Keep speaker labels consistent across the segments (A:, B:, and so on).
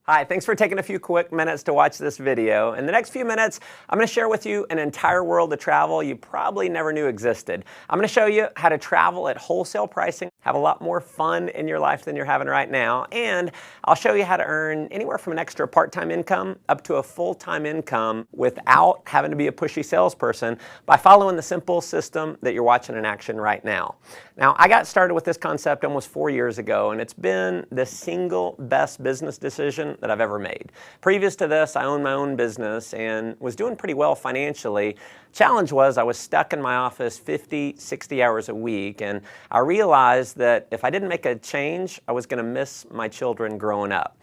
A: Hi, thanks for taking a few quick minutes to watch this video. In the next few minutes, I'm going to share with you an entire world of travel you probably never knew existed. I'm going to show you how to travel at wholesale pricing, have a lot more fun in your life than you're having right now, and I'll show you how to earn anywhere from an extra part-time income up to a full-time income without having to be a pushy salesperson by following the simple system that you're watching in action right now. Now, I got started with this concept almost 4 years ago, and it's been the single best business decision that I've ever made. Previous to this, I owned my own business and was doing pretty well financially. Challenge was I was stuck in my office 50, 60 hours a week, and I realized that if I didn't make a change, I was going to miss my children growing up.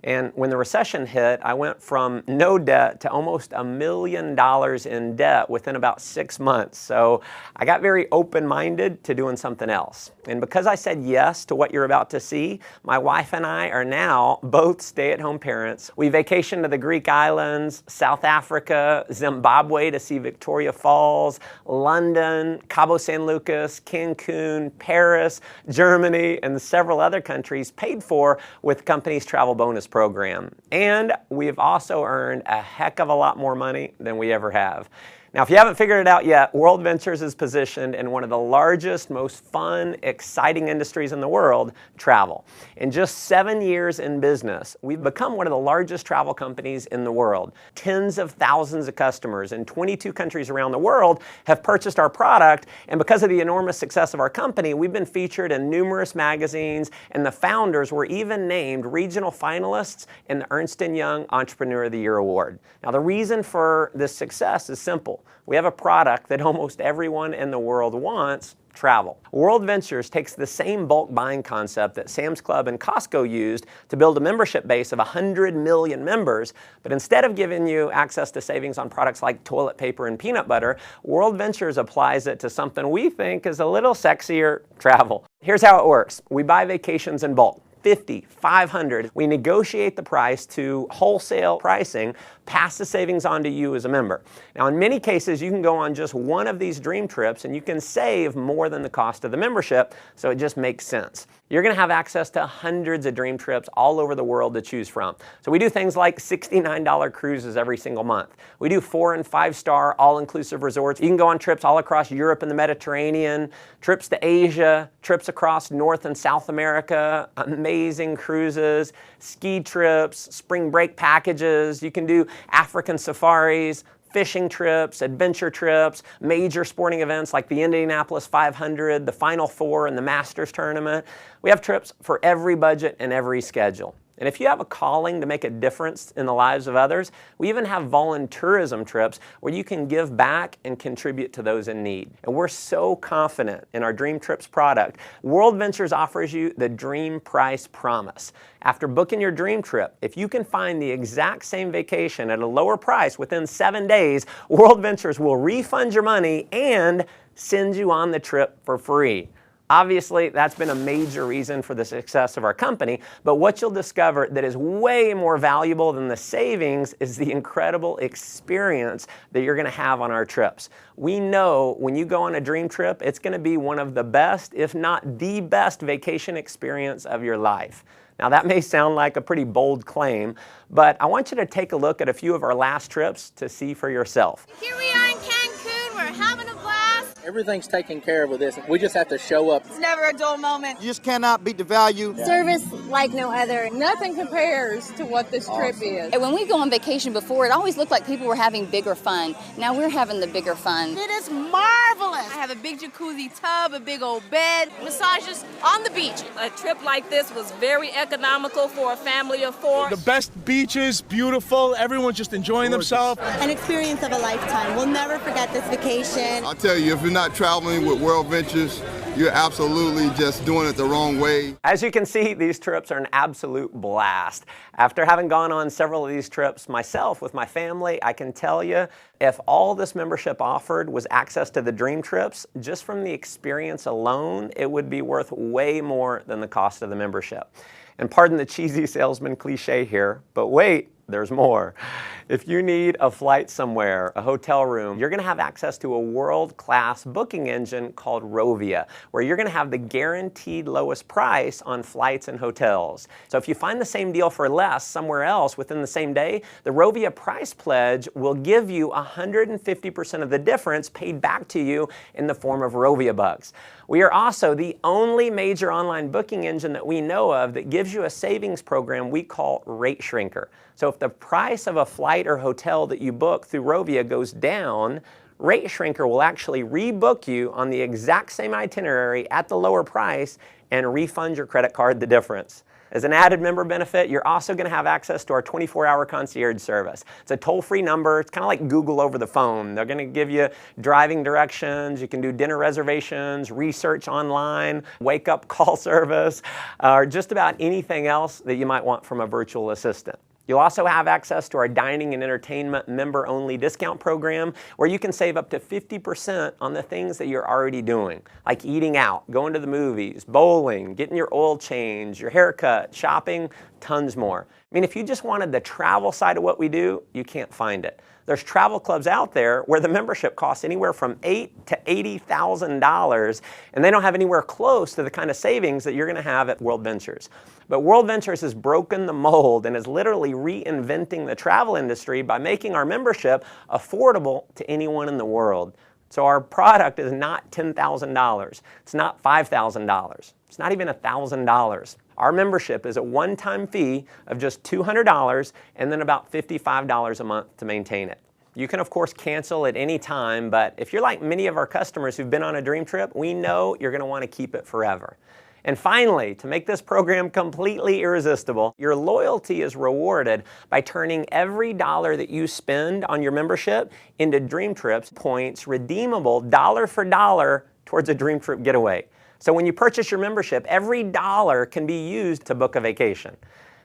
A: And when the recession hit, I went from no debt to almost $1 million in debt within about 6 months. So I got very open-minded to doing something else. And because I said yes to what you're about to see, my wife and I are now both stay-at-home parents. We vacationed to the Greek islands, South Africa, Zimbabwe to see Victoria Falls, London, Cabo San Lucas, Cancun, Paris, Germany, and several other countries paid for with the company's travel bonus program. And we've also earned a heck of a lot more money than we ever have. Now, if you haven't figured it out yet, World Ventures is positioned in one of the largest, most fun, exciting industries in the world, travel. In just 7 years in business, we've become one of the largest travel companies in the world. Tens of thousands of customers in 22 countries around the world have purchased our product, and because of the enormous success of our company, we've been featured in numerous magazines, and the founders were even named regional finalists in the Ernst & Young Entrepreneur of the Year Award. Now, the reason for this success is simple. We have a product that almost everyone in the world wants: travel. World Ventures takes the same bulk buying concept that Sam's Club and Costco used to build a membership base of 100 million members, but instead of giving you access to savings on products like toilet paper and peanut butter, World Ventures applies it to something we think is a little sexier: travel. Here's how it works. We buy vacations in bulk. 50, 500. We negotiate the price to wholesale pricing, pass the savings on to you as a member. Now, in many cases, you can go on just one of these dream trips and you can save more than the cost of the membership, so it just makes sense. You're going to have access to hundreds of dream trips all over the world to choose from. So we do things like $69 cruises every single month. We do 4- and 5-star all-inclusive resorts. You can go on trips all across Europe and the Mediterranean, trips to Asia, trips across North and South America, amazing cruises, ski trips, spring break packages. You can do African safaris, fishing trips, adventure trips, major sporting events like the Indianapolis 500, the Final Four, and the Masters tournament. We have trips for every budget and every schedule. And if you have a calling to make a difference in the lives of others, we even have voluntourism trips where you can give back and contribute to those in need. And we're so confident in our Dream Trips product. World Ventures offers you the Dream Price Promise. After booking your dream trip, if you can find the exact same vacation at a lower price within 7 days, World Ventures will refund your money and send you on the trip for free. Obviously, that's been a major reason for the success of our company, but what you'll discover that is way more valuable than the savings is the incredible experience that you're going to have on our trips. We know when you go on a dream trip, it's going to be one of the best, if not the best, vacation experience of your life. Now, that may sound like a pretty bold claim, but I want you to take a look at a few of our last trips to see for yourself.
B: Here we are in Cancun. We're having a blast.
C: Everything's taken care of with this. We just have to show up.
B: It's never a dull moment.
D: You just cannot beat the value.
B: Service like no other.
E: Nothing compares to what this trip is.
F: And when we go on vacation before, it always looked like people were having bigger fun. Now we're having the bigger fun.
B: It is marvelous. I have a big jacuzzi tub, a big old bed, massages on the beach.
G: A trip like this was very economical for a family of 4.
H: The best beaches, beautiful, everyone's just enjoying themselves.
I: An experience of a lifetime. We'll never forget this vacation.
J: I'll tell you, if you're not traveling with World Ventures, you're absolutely just doing it the wrong way.
A: As you can see, these trips are an absolute blast. After having gone on several of these trips myself with my family, I can tell you, if all this membership offered was access to the dream trips, just from the experience alone, it would be worth way more than the cost of the membership. And pardon the cheesy salesman cliche here, but wait, there's more. If you need a flight somewhere, a hotel room, you're going to have access to a world-class booking engine called Rovia, where you're going to have the guaranteed lowest price on flights and hotels. So if you find the same deal for less somewhere else within the same day, the Rovia Price Pledge will give you 150% of the difference paid back to you in the form of Rovia bucks. We are also the only major online booking engine that we know of that gives you a savings program we call Rate Shrinker. So if the price of a flight or hotel that you book through Rovia goes down, Rate Shrinker will actually rebook you on the exact same itinerary at the lower price and refund your credit card the difference. As an added member benefit, you're also going to have access to our 24-hour concierge service. It's a toll-free number. It's kind of like Google over the phone. They're going to give you driving directions. You can do dinner reservations, research online, wake-up call service, or just about anything else that you might want from a virtual assistant. You'll also have access to our dining and entertainment member-only discount program where you can save up to 50% on the things that you're already doing, like eating out, going to the movies, bowling, getting your oil change, your haircut, shopping, tons more. I mean, if you just wanted the travel side of what we do, you can't find it. There's travel clubs out there where the membership costs anywhere from $8,000 to $80,000, and they don't have anywhere close to the kind of savings that you're going to have at World Ventures. But World Ventures has broken the mold and is literally reinventing the travel industry by making our membership affordable to anyone in the world. So our product is not $10,000. It's not $5,000. It's not even $1,000. Our membership is a one-time fee of just $200 and then about $55 a month to maintain it. You can, of course, cancel at any time, but if you're like many of our customers who've been on a dream trip, we know you're going to want to keep it forever. And finally, to make this program completely irresistible, your loyalty is rewarded by turning every dollar that you spend on your membership into Dream Trips points redeemable dollar for dollar towards a Dream Trip getaway. So when you purchase your membership, every dollar can be used to book a vacation.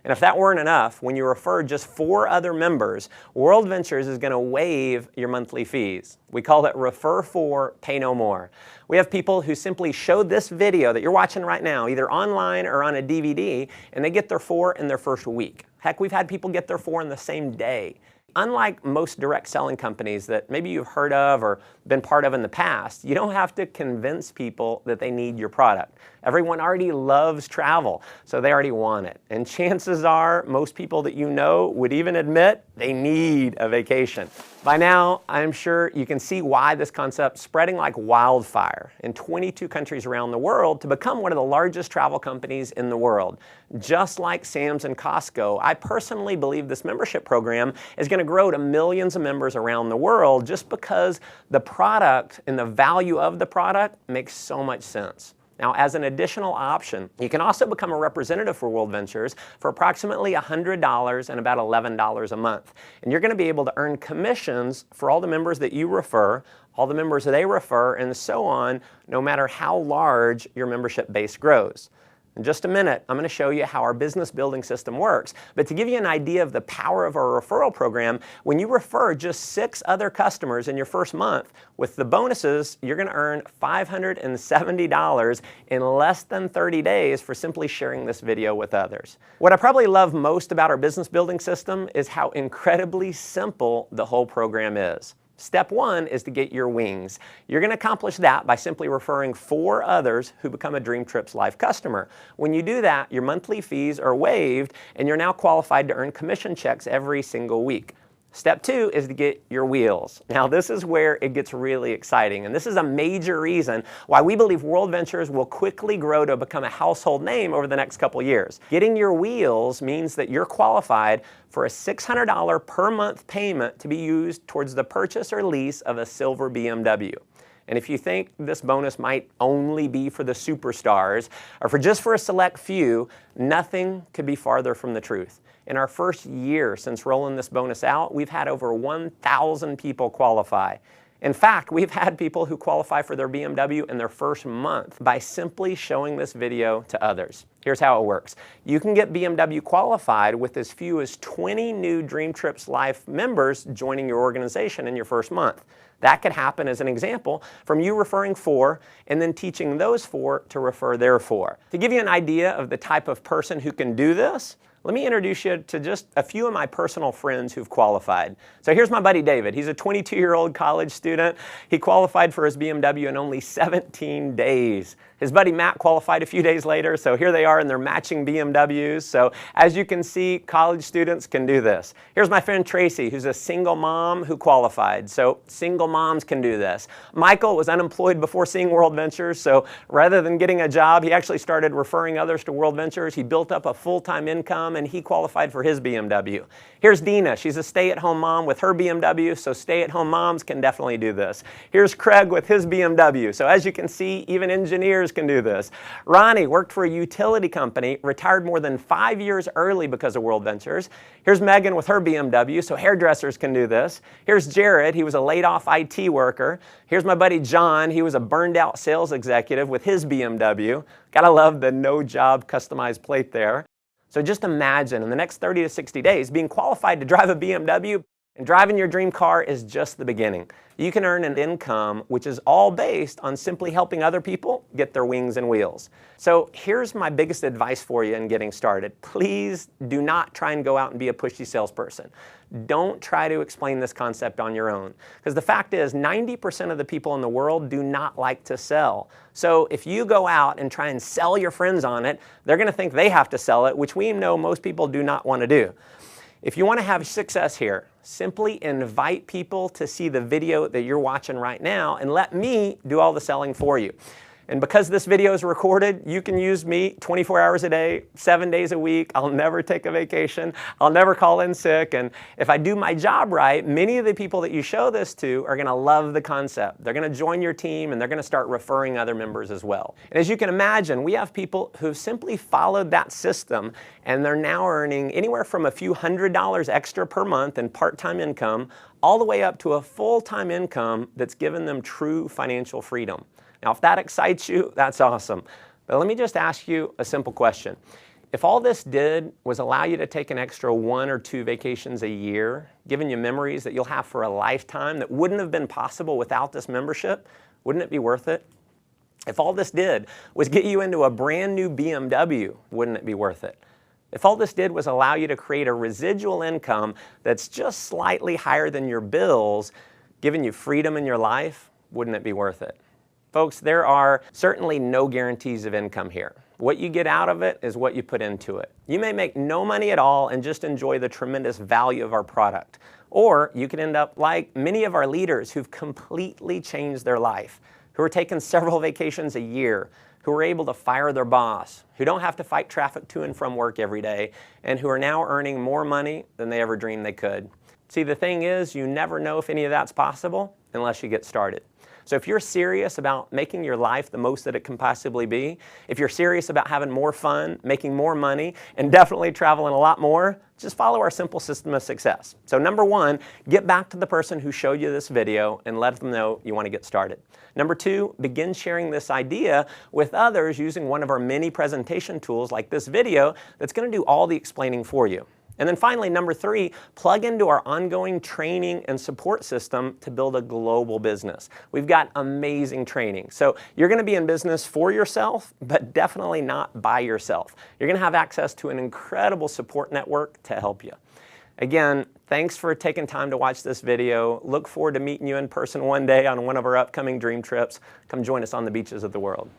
A: And if that weren't enough, when you refer just 4 other members, World Ventures is going to waive your monthly fees. We call it Refer 4, Pay No More. We have people who simply show this video that you're watching right now, either online or on a DVD, and they get their 4 in their first week. Heck, we've had people get their 4 in the same day. Unlike most direct selling companies that maybe you've heard of or been part of in the past, you don't have to convince people that they need your product. Everyone already loves travel, so they already want it. And chances are most people that you know would even admit they need a vacation. By now, I'm sure you can see why this concept's spreading like wildfire in 22 countries around the world to become one of the largest travel companies in the world. Just like Sam's and Costco, I personally believe this membership program is going to grow to millions of members around the world just because the product and the value of the product makes so much sense. Now, as an additional option, you can also become a representative for World Ventures for approximately $100 and about $11 a month. And you're going to be able to earn commissions for all the members that you refer, all the members that they refer, and so on, no matter how large your membership base grows. In just a minute, I'm going to show you how our business building system works. But to give you an idea of the power of our referral program, when you refer just 6 other customers in your first month, with the bonuses, you're going to earn $570 in less than 30 days for simply sharing this video with others. What I probably love most about our business building system is how incredibly simple the whole program is. Step 1 is to get your wings. You're going to accomplish that by simply referring 4 others who become a Dream Trips Life customer. When you do that, your monthly fees are waived and you're now qualified to earn commission checks every single week. Step 2 is to get your wheels. Now this is where it gets really exciting, and this is a major reason why we believe World Ventures will quickly grow to become a household name over the next couple years. Getting your wheels means that you're qualified for a $600 per month payment to be used towards the purchase or lease of a silver BMW. And if you think this bonus might only be for the superstars or for just a select few, nothing could be farther from the truth. In our first year since rolling this bonus out, we've had over 1,000 people qualify. In fact, we've had people who qualify for their BMW in their first month by simply showing this video to others. Here's how it works. You can get BMW qualified with as few as 20 new Dream Trips Life members joining your organization in your first month. That could happen, as an example, from you referring 4 and then teaching those 4 to refer their 4. To give you an idea of the type of person who can do this, let me introduce you to just a few of my personal friends who've qualified. So here's my buddy David. He's a 22-year-old college student. He qualified for his BMW in only 17 days. His buddy Matt qualified a few days later, so here they are in their matching BMWs. So as you can see, college students can do this. Here's my friend Tracy, who's a single mom who qualified. So single moms can do this. Michael was unemployed before seeing World Ventures, so rather than getting a job, he actually started referring others to World Ventures. He built up a full-time income and he qualified for his BMW. Here's Dina. She's a stay-at-home mom with her BMW, so stay-at-home moms can definitely do this. Here's Craig with his BMW. So as you can see, even engineers can do this. Ronnie worked for a utility company, retired more than 5 years early because of World Ventures. Here's Megan with her BMW, so hairdressers can do this. Here's Jared. He was a laid-off IT worker. Here's my buddy John. He was a burned-out sales executive with his BMW. Gotta love the no-job customized plate there. So just imagine in the next 30 to 60 days being qualified to drive a BMW, and driving your dream car is just the beginning. You can earn an income which is all based on simply helping other people get their wings and wheels. So here's my biggest advice for you in getting started. Please do not try and go out and be a pushy salesperson. Don't try to explain this concept on your own. Because the fact is 90% of the people in the world do not like to sell. So if you go out and try and sell your friends on it, they're going to think they have to sell it, which we know most people do not want to do. If you want to have success here, simply invite people to see the video that you're watching right now and let me do all the selling for you. And because this video is recorded, you can use me 24 hours a day, 7 days a week. I'll never take a vacation. I'll never call in sick. And if I do my job right, many of the people that you show this to are going to love the concept. They're going to join your team and they're going to start referring other members as well. And as you can imagine, we have people who've simply followed that system and they're now earning anywhere from a few $100s extra per month in part-time income all the way up to a full-time income that's given them true financial freedom. Now, if that excites you, that's awesome. But let me just ask you a simple question. If all this did was allow you to take an extra 1 or 2 vacations a year, giving you memories that you'll have for a lifetime that wouldn't have been possible without this membership, wouldn't it be worth it? If all this did was get you into a brand new BMW, wouldn't it be worth it? If all this did was allow you to create a residual income that's just slightly higher than your bills, giving you freedom in your life, wouldn't it be worth it? Folks, there are certainly no guarantees of income here. What you get out of it is what you put into it. You may make no money at all and just enjoy the tremendous value of our product. Or you could end up like many of our leaders who've completely changed their life, who are taking several vacations a year, who are able to fire their boss, who don't have to fight traffic to and from work every day, and who are now earning more money than they ever dreamed they could. See, the thing is, you never know if any of that's possible unless you get started. So if you're serious about making your life the most that it can possibly be, if you're serious about having more fun, making more money, and definitely traveling a lot more, just follow our simple system of success. So number 1, get back to the person who showed you this video and let them know you want to get started. Number 2, begin sharing this idea with others using one of our many presentation tools like this video that's going to do all the explaining for you. And then finally, number 3, plug into our ongoing training and support system to build a global business. We've got amazing training. So you're going to be in business for yourself, but definitely not by yourself. You're going to have access to an incredible support network to help you. Again, thanks for taking time to watch this video. Look forward to meeting you in person one day on one of our upcoming dream trips. Come join us on the beaches of the world.